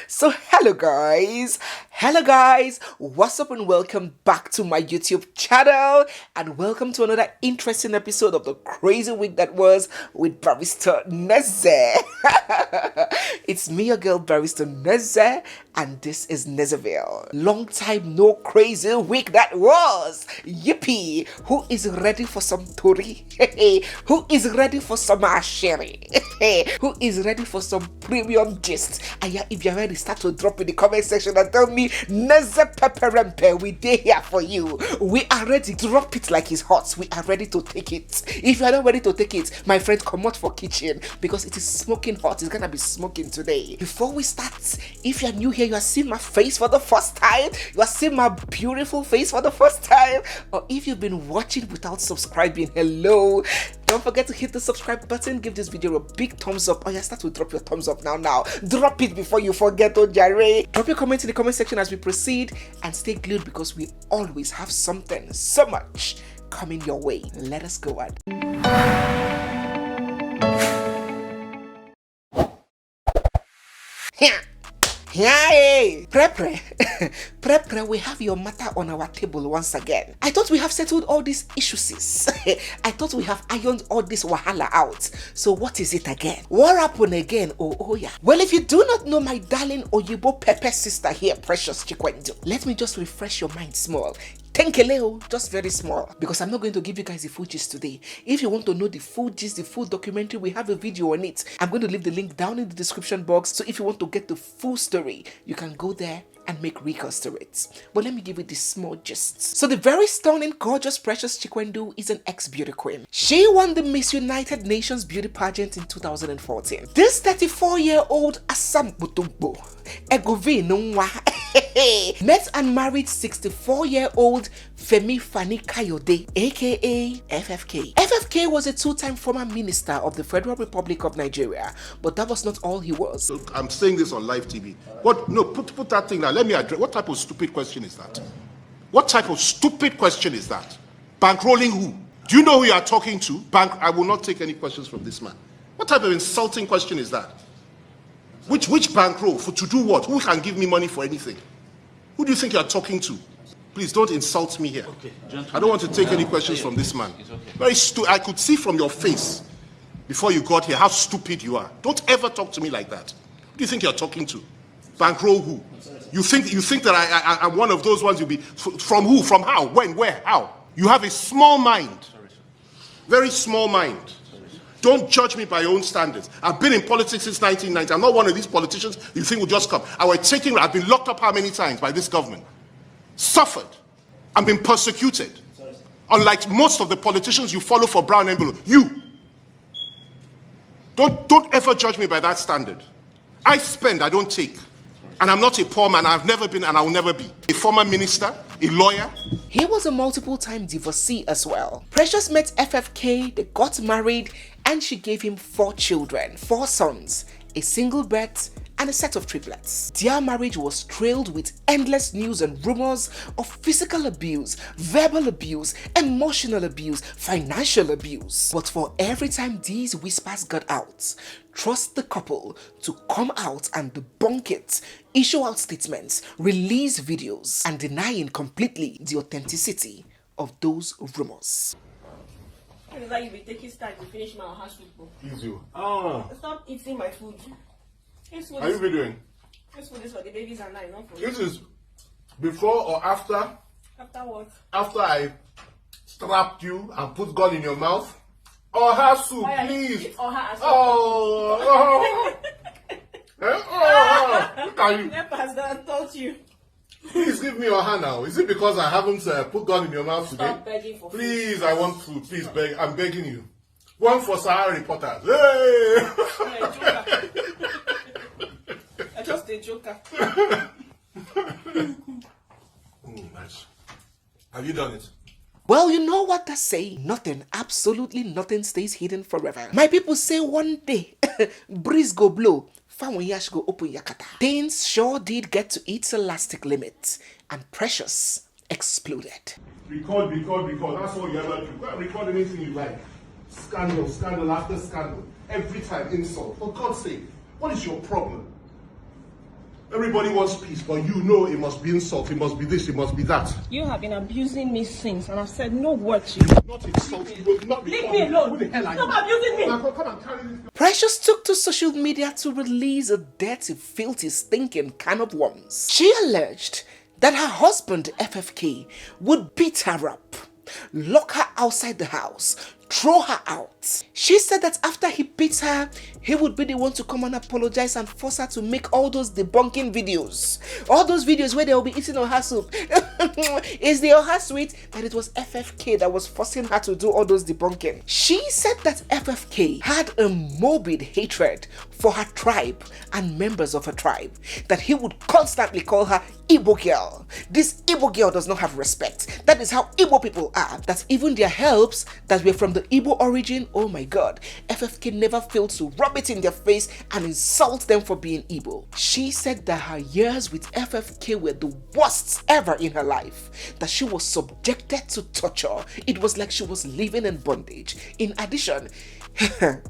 So hello guys, what's up and welcome back to my YouTube channel, and welcome to another interesting episode of the crazy week that was with Barrister Neze. It's me, your girl Barrister Neze, and this is Nezeville. Long time no crazy week that was. Yippee! Who is ready for some tori? Who is ready for some asheri? Who is ready for some premium gist? If you're ready, start to drop in the comment section and tell me, Neze Pepperempe, we dey here for you. We are ready. Drop it like it's hot. We are ready to take it. If you are not ready to take it, my friend, come out for kitchen because it is smoking hot. It's gonna be smoking today. Before we start, if you are new here, you are seeing my face for the first time, you are seeing my beautiful face for the first time, or if you've been watching without subscribing, hello. Don't forget to hit the subscribe button, give this video a big thumbs up. Oh yeah, start to drop your thumbs up now. Drop it before you forget, oh jare. Drop your comment in the comment section as we proceed, and stay glued because we always have something, so much coming your way. Let us go on. Hey, Pre, we have your matter on our table once again. I thought we have settled all these issues. I thought we have ironed all this wahala out. So what is it again? What happened again? Oh yeah. Well, if you do not know my darling Oyibo Pepe sister here, Precious Chikwendo, let me just refresh your mind small. Tenkeleo, just very small, because I'm not going to give you guys the full gist today. If you want to know the full gist, the full documentary, we have a video on it. I'm going to leave the link down in the description box, so if you want to get the full story, you can go there and make recourse to it. But let me give you the small gist. So the very stunning, gorgeous Precious Chikwendo is an ex-beauty queen. She won the Miss United Nations beauty pageant in 2014. This 34-year-old Asam Butumbo Egovi Nungwa met and married 64-year-old Femi Fani Kayode, aka FFK. FFK was a two-time former minister of the Federal Republic of Nigeria, but that was not all he was. I'm saying this on live TV. What? No, put that thing down. Let me address. What type of stupid question is that? What type of stupid question is that? Bankrolling who? Do you know who you are talking to? I will not take any questions from this man. What type of insulting question is that? Which bankroll? To do what? Who can give me money for anything? Who do you think you are talking to? Please don't insult me here. Okay, I don't want to take any questions from this man. Okay. Very stupid. I could see from your face before you got here how stupid you are. Don't ever talk to me like that. Who do you think you're talking to? Bankroll who? You think that I'm one of those ones you'll be from who? From how? When? Where? How? You have a small mind. Very small mind. Don't judge me by your own standards. I've been in politics since 1990. I'm not one of these politicians you think will just come. I've been locked up how many times by this government? Suffered. I've been persecuted. Unlike most of the politicians you follow for brown envelope. You. Don't ever judge me by that standard. I spend, I don't take. And I'm not a poor man. I've never been and I will never be. A former minister, a lawyer. He was a multiple-time divorcee as well. Precious met FFK, they got married, and she gave him 4 children, 4 sons, a single birth, and a set of triplets. Their marriage was trailed with endless news and rumors of physical abuse, verbal abuse, emotional abuse, financial abuse. But for every time these whispers got out, trust the couple to come out and debunk it, issue out statements, release videos, and denying completely the authenticity of those rumors. It's like you be taking time to finish my house food. Easy. Stop eating my food. Are you videoing? This food is for the babies and I, not for This is before or after? After what? After I strapped you and put gun in your mouth? Oha soup, please. Oh. Look at you. Nepas that taught you. Please give me your hand now. Is it because I haven't put gun in your mouth today? Stop begging for Please, food. I want food. Please, beg. I'm begging you. One for Sahara reporters. Hey! I'm just a joker. Nice. Have you done it? Well, you know what they say, nothing, absolutely nothing stays hidden forever. My people say one day, breeze go blow, Yash go open yakata. Things sure did get to its elastic limit, and Precious exploded. Record. That's all you ever do. Go and record anything you like. Scandal after scandal. Every time insult. For God's sake, what is your problem? Everybody wants peace, but you know it must be insult, it must be this, it must be that. You have been abusing me since, and I've said no word to you. Not insult, you will not be. Leave me alone. Who the hell are you? Stop abusing me. Now, come and carry this. Precious took to social media to release a dirty, filthy, stinking can of worms. She alleged that her husband, FFK, would beat her up, lock her outside the house, throw her out. She said that after he beats her, he would be the one to come and apologize and force her to make all those debunking videos. All those videos where they will be eating Oha soup. Is the Oha sweet? That it was FFK that was forcing her to do all those debunking. She said that FFK had a morbid hatred for her tribe and members of her tribe. That he would constantly call her Igbo girl. This Igbo girl does not have respect. That is how Igbo people are. That even their helps that were from the Igbo origin, oh my god, FFK never failed to rub it in their face and insult them for being Igbo. She said that her years with FFK were the worst ever in her life, that she was subjected to torture. It was like she was living in bondage. In addition,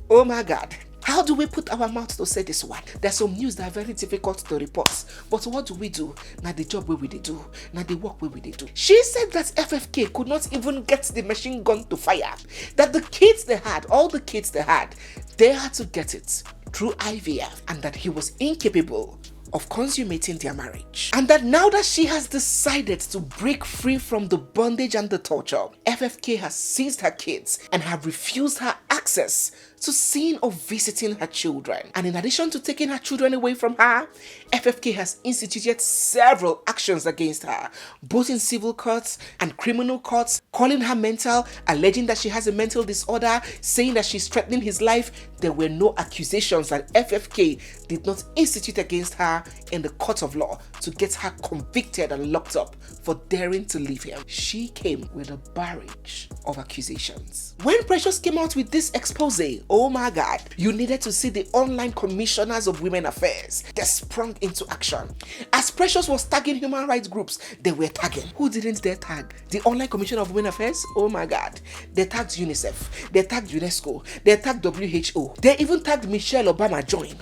oh my god, how do we put our mouth to say this one? There's some news that are very difficult to report. But what do? Now the job where we they do. Now the work where we they do. She said that FFK could not even get the machine gun to fire. That the kids they had, all the kids they had to get it through IVF, and that he was incapable of consummating their marriage. And that now that she has decided to break free from the bondage and the torture, FFK has seized her kids and have refused her access to seeing or visiting her children. And in addition to taking her children away from her, FFK has instituted several actions against her, both in civil courts and criminal courts, calling her mental, alleging that she has a mental disorder, saying that she's threatening his life. There were no accusations that FFK did not institute against her in the court of law to get her convicted and locked up for daring to leave him. She came with a barrage of accusations. When Precious came out with this expose, oh my god, you needed to see the online commissioners of women affairs. They sprung into action. As Precious was tagging human rights groups, they were tagging. Who didn't they tag? The online commissioner of women affairs? Oh my god. They tagged UNICEF. They tagged UNESCO. They tagged WHO. They even tagged Michelle Obama join.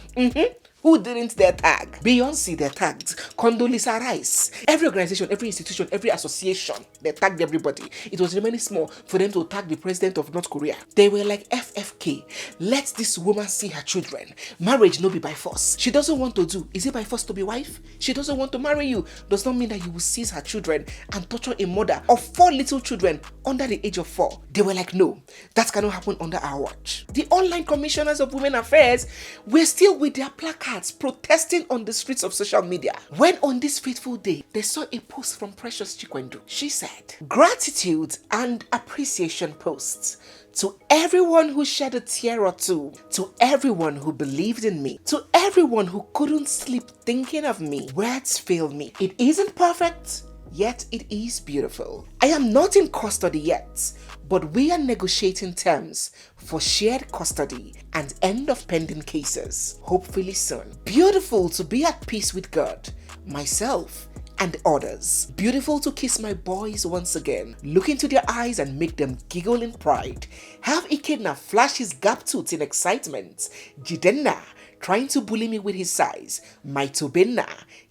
Who didn't they tag? Beyonce, they tagged. Condoleezza Rice. Every organization, every institution, every association, they tagged everybody. It was remaining small for them to tag the president of North Korea. They were like, FFK, let this woman see her children. Marriage no be by force. She doesn't want to do. Is it by force to be wife? She doesn't want to marry you. Does not mean that you will seize her children and torture a mother of 4 little children under the age of 4. They were like, no, that cannot happen under our watch. The online commissioners of women affairs were still with their placards protesting on the streets of social media. When on this fateful day, they saw a post from Precious Chikwendu. She said, gratitude and appreciation posts to everyone who shed a tear or two, to everyone who believed in me, to everyone who couldn't sleep thinking of me. Words fail me. It isn't perfect, yet it is beautiful. I am not in custody yet, but we are negotiating terms for shared custody and end of pending cases, hopefully soon. Beautiful to be at peace with God, myself, and others. Beautiful to kiss my boys once again, look into their eyes and make them giggle in pride. Have Ikenna flash his gap tooth in excitement. Jidenna trying to bully me with his size. My Tobenna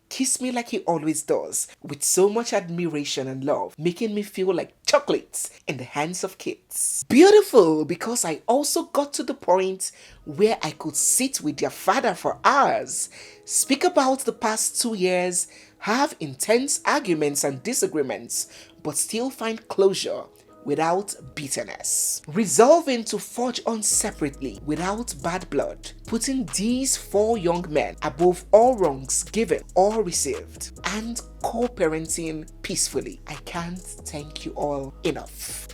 kiss me like he always does, with so much admiration and love, making me feel like chocolates in the hands of kids. Beautiful because I also got to the point where I could sit with their father for hours, speak about the past 2 years, have intense arguments and disagreements, but still find closure without bitterness. Resolving to forge on separately without bad blood, putting these 4 young men above all wrongs given or received, and co-parenting peacefully. I can't thank you all enough.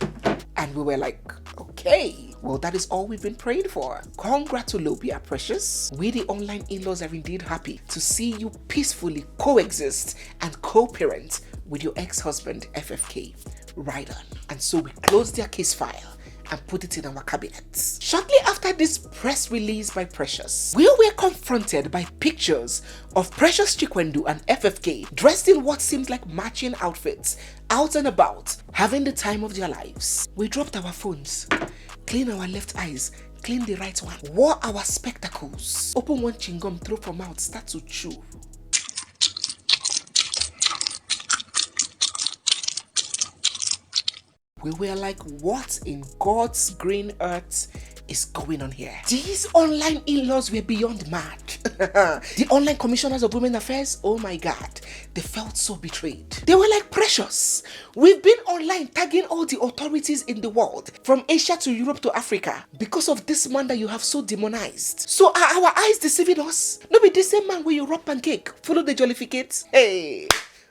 And we were like, okay, well, that is all we've been praying for. Congratulations, Precious. We, the online in-laws, are indeed happy to see you peacefully coexist and co-parent with your ex-husband, FFK. Right on. And so we closed their case file and put it in our cabinets. Shortly after this press release by Precious, we were confronted by pictures of Precious Chikwendu and FFK dressed in what seems like matching outfits, out and about, having the time of their lives. We dropped our phones, clean our left eyes, clean the right one, wore our spectacles, open one chingum, throw from mouth, start to chew. We were like, what in God's green earth is going on here? These online in-laws were beyond mad. The online commissioners of women affairs, oh my God, they felt so betrayed. They were like, Precious, we've been online tagging all the authorities in the world, from Asia to Europe to Africa, because of this man that you have so demonized. So are our eyes deceiving us? No, be the same man where you rub pancake, follow the jollificate. Hey,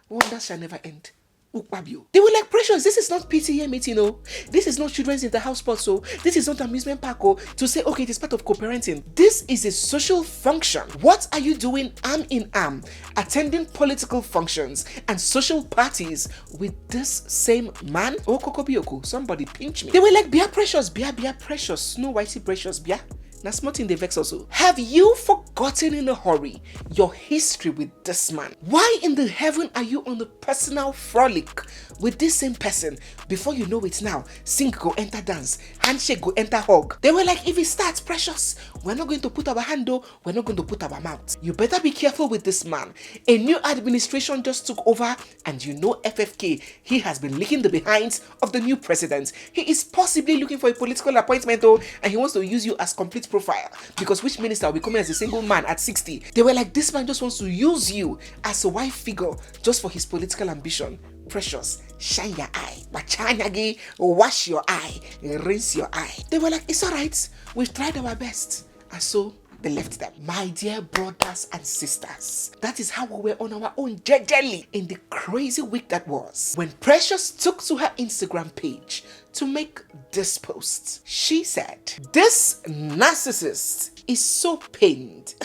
wonders shall never end. They were like, Precious, this is not PTA meeting, oh. This is not children's in the house spot, so this is not amusement park, oh, to say, okay, it is part of co-parenting. This is a social function. What are you doing arm in arm, attending political functions and social parties with this same man? Oh, Kokobiyoko, somebody pinch me. They were like, Bia Precious, Bia Precious, no whitey Precious, Bia. Now, smart in the vex also. Have you forgotten in a hurry your history with this man? Why in the heaven are you on a personal frolic with this same person? Before you know it now, sing go enter dance, handshake go enter hug. They were like, if it starts, Precious, we're not going to put our hand though, we're not going to put our mouth. You better be careful with this man. A new administration just took over, and you know FFK, he has been licking the behinds of the new president. He is possibly looking for a political appointment though, and he wants to use you as complete profile, because which minister will be coming as a single man at 60? They were like, this man just wants to use you as a wife figure just for his political ambition. Precious, shine your eye, bachanyagi, wash your eye, rinse your eye. They were like, it's alright, we've tried our best. And so they left them. My dear brothers and sisters, that is how we were on our own jejely in the crazy week that was, when Precious took to her Instagram page to make this post. She said, this narcissist is so pained.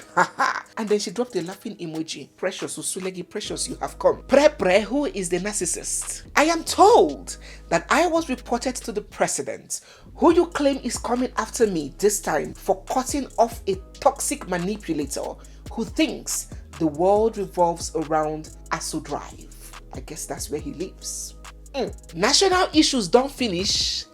And then she dropped a laughing emoji. Precious, Usulegi, Precious, you have come. Pre, who is the narcissist? I am told that I was reported to the president, who you claim is coming after me this time for cutting off a toxic manipulator who thinks the world revolves around Aso Drive. I guess that's where he lives. National issues don't finish.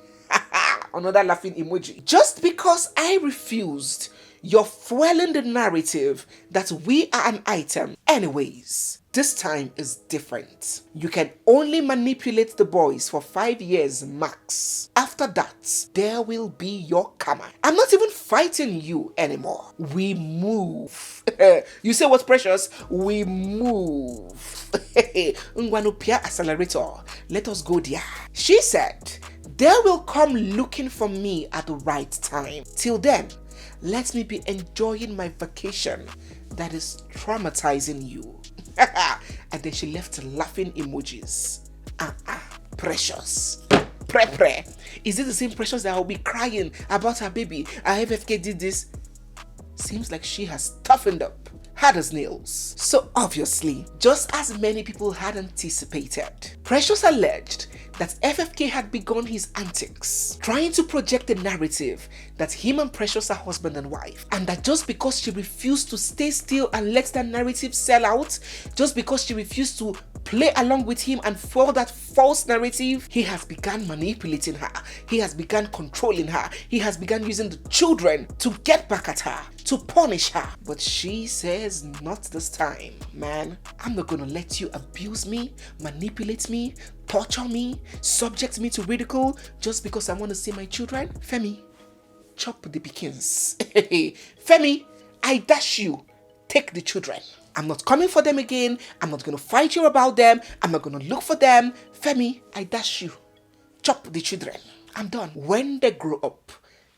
Another laughing emoji. Just because I refused, you're fueling the narrative that we are an item. Anyways, this time is different. You can only manipulate the boys for 5 years max. After that, there will be your karma. I'm not even fighting you anymore. We move. You say what's Precious? We move. Ngwanupia accelerator. Let us go there. She said, they will come looking for me at the right time. Till then, let me be enjoying my vacation that is traumatizing you. And then she left laughing emojis. Precious. Pre. Is it the same Precious that will be crying about her baby? FFK did this. Seems like she has toughened up. Hard as nails. So obviously, just as many people had anticipated, Precious alleged that FFK had begun his antics, trying to project the narrative that him and Precious are husband and wife, and that just because she refused to stay still and let that narrative sell out, just because she refused to play along with him and follow that false narrative, he has begun manipulating her, he has begun controlling her, he has begun using the children to get back at her, to punish her. But she says, not this time, man. I'm not gonna let you abuse me, manipulate me, torture me, subject me to ridicule just because I want to see my children. Femi, chop the pickings. Femi, I dash you. Take the children. I'm not coming for them again. I'm not going to fight you about them. I'm not going to look for them. Femi, I dash you. Chop the children. I'm done. When they grow up,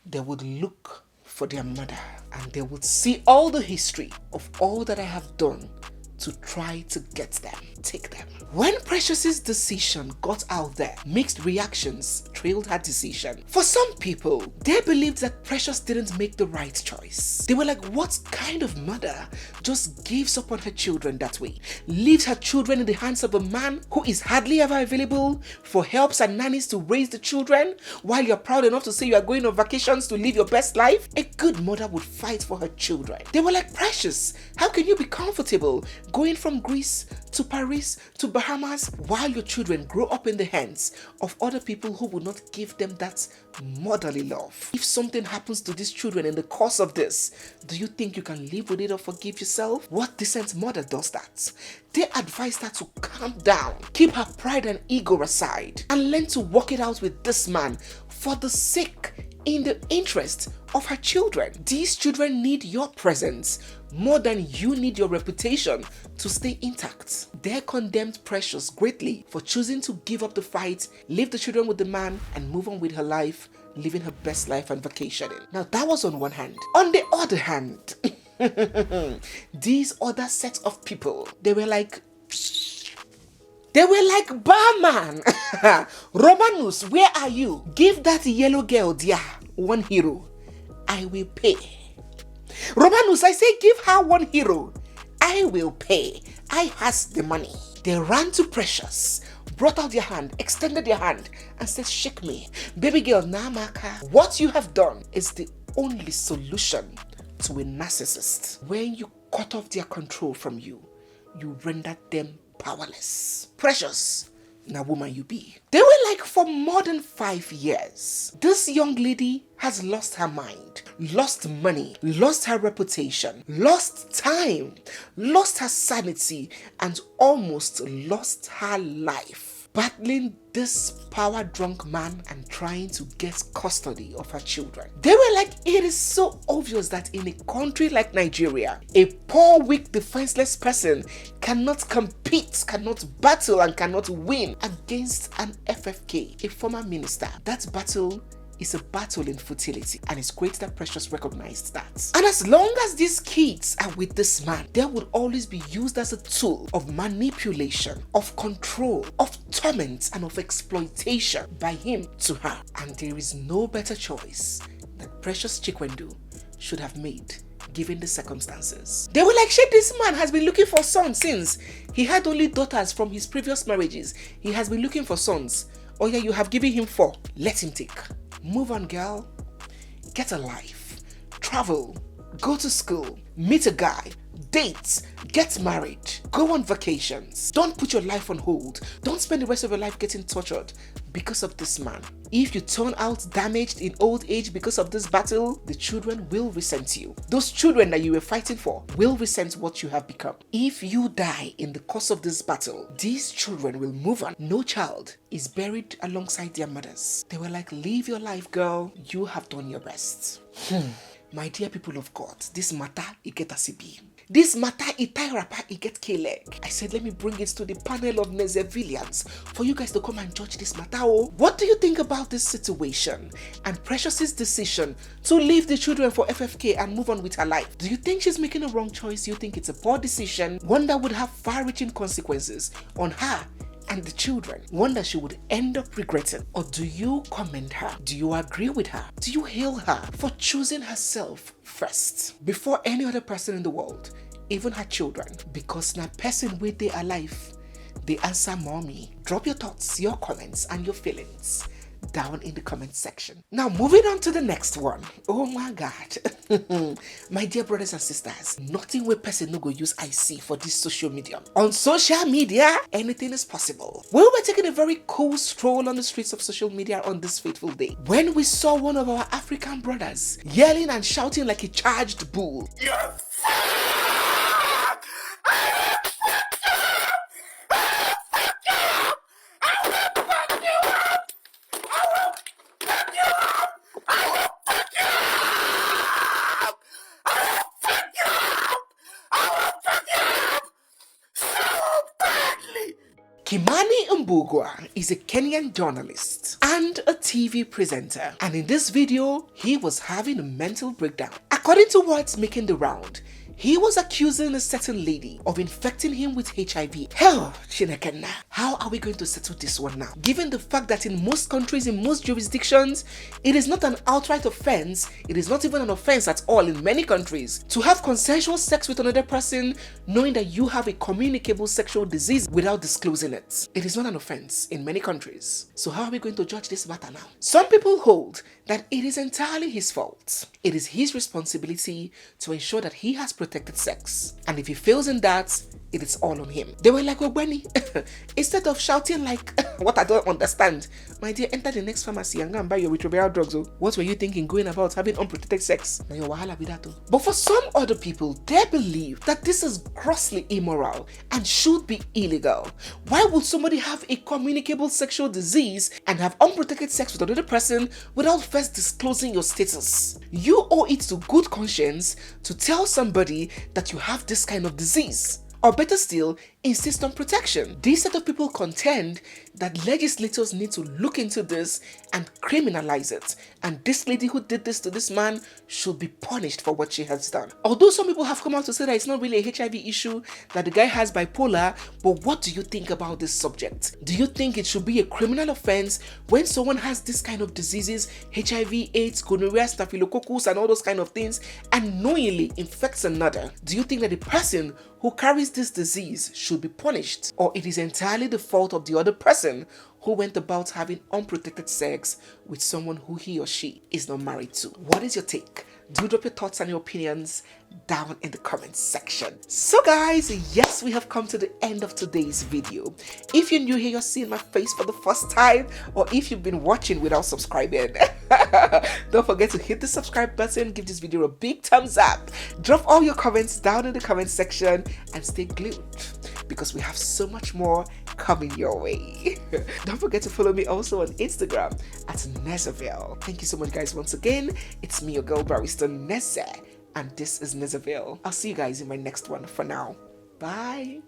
they would look for their mother and they would see all the history of all that I have done to try to get them, take them. When Precious's decision got out there, mixed reactions trailed her decision. For some people, they believed that Precious didn't make the right choice. They were like, what kind of mother just gives up on her children that way? Leaves her children in the hands of a man who is hardly ever available for helps and nannies to raise the children while you're proud enough to say you are going on vacations to live your best life? A good mother would fight for her children. They were like, Precious, how can you be comfortable going from Greece to Paris, to Bahamas, while your children grow up in the hands of other people who will not give them that motherly love. If something happens to these children in the course of this, do you think you can live with it or forgive yourself? What decent mother does that? They advise her to calm down, keep her pride and ego aside, and learn to work it out with this man for the sake, in the interest of her children. These children need your presence more than you need your reputation to stay intact. They condemned Precious greatly for choosing to give up the fight, leave the children with the man, and move on with her life, living her best life and vacationing. Now that was on one hand. On the other hand, these other set of people, they were like, barman, Romanus, where are you? Give that yellow girl there 1 euro. I will pay. Romanus, I say give her 1 euro. I will pay. I has the money. They ran to Precious, brought out their hand, extended their hand, and said, shake me. Baby girl, Namaka. What you have done is the only solution to a narcissist. When you cut off their control from you, you render them powerless. Precious, now woman you be. They were like for more than 5 years. This young lady has lost her mind, lost money, lost her reputation, lost time, lost her sanity, and almost lost her life, battling this power-drunk man and trying to get custody of her children. They were like, it is so obvious that in a country like Nigeria, a poor, weak, defenseless person cannot compete, cannot battle, and cannot win against an FFK, a former minister. That battle is a battle in futility, and it's great that Precious recognized that. And as long as these kids are with this man, they would always be used as a tool of manipulation, of control, of torment, and of exploitation by him to her. And there is no better choice that Precious Chikwendu should have made given the circumstances. They were like, shit, this man has been looking for sons since he had only daughters from his previous marriages. He has been looking for sons. Oh yeah, you have given him 4. Let him take. Move on, girl. Get a life. Travel. Go to school. Meet a guy. Date. Get married. Go on vacations. Don't put your life on hold. Don't spend the rest of your life getting tortured because of this man. If you turn out damaged in old age because of this battle, the children will resent you. Those children that you were fighting for will resent what you have become. If you die in the course of this battle, these children will move on. No child is buried alongside their mothers. They were like, live your life, girl. You have done your best. My dear people of God, this matter, it get a CB. This matter, it tie rapper, it get K-leg. I said, let me bring it to the panel of Nezevillians for you guys to come and judge this matter. Oh, what do you think about this situation and Precious's decision to leave the children for FFK and move on with her life? Do you think she's making a wrong choice? Do you think it's a poor decision? One that would have far-reaching consequences on her and the children, one that she would end up regretting? Or do you commend her? Do you agree with her? Do you hail her for choosing herself first before any other person in the world, even her children? Because now person where they are alive, they answer mommy. Drop your thoughts, your comments, and your feelings down in the comment section. Now moving on to the next one. Oh my God. My dear brothers and sisters, nothing where person no go use IC for this social media. On social media, anything is possible. We were taking a very cool stroll on the streets of social media on this fateful day when we saw one of our African brothers yelling and shouting like a charged bull. Yes! Kimani Mbugwa is a Kenyan journalist and a TV presenter, and in this video, he was having a mental breakdown. According to what's making the round, he was accusing a certain lady of infecting him with HIV. Hell, Chinekena, how are we going to settle this one now? Given the fact that in most countries, in most jurisdictions, it is not an outright offense, it is not even an offense at all in many countries to have consensual sex with another person knowing that you have a communicable sexual disease without disclosing it. It is not an offense in many countries. So how are we going to judge this matter now? Some people hold that it is entirely his fault. It is his responsibility to ensure that he has protected sex. And if he fails in that, it is all on him. They were like, Ogbeni, instead of shouting like, what I don't understand, my dear, enter the next pharmacy and go and buy your retroviral drugs. Oh. What were you thinking going about having unprotected sex? Now your wahala be that. Oh. But for some other people, they believe that this is grossly immoral and should be illegal. Why would somebody have a communicable sexual disease and have unprotected sex with another person without first disclosing your status? You owe it to good conscience to tell somebody that you have this kind of disease. Or better still, insist on protection. These set of people contend that legislators need to look into this and criminalize it. And this lady who did this to this man should be punished for what she has done. Although some people have come out to say that it's not really a HIV issue, that the guy has bipolar, but what do you think about this subject? Do you think it should be a criminal offense when someone has this kind of diseases, HIV, AIDS, gonorrhea, staphylococcus, and all those kind of things, and knowingly infects another? Do you think that the person who carries this disease should be punished, or it is entirely the fault of the other person who went about having unprotected sex with someone who he or she is not married to? What is your take? Do drop your thoughts and your opinions down in the comments section. So guys, yes, we have come to the end of today's video. If you're new here, you're seeing my face for the first time, or if you've been watching without subscribing, don't forget to hit the subscribe button, give this video a big thumbs up, drop all your comments down in the comment section, and stay glued because we have so much more coming your way. Don't forget to follow me also on Instagram at Nezeville. Thank you so much guys once again. It's me, your girl barrister Neze, and this is Nezeville. I'll see you guys in my next one. For now, bye.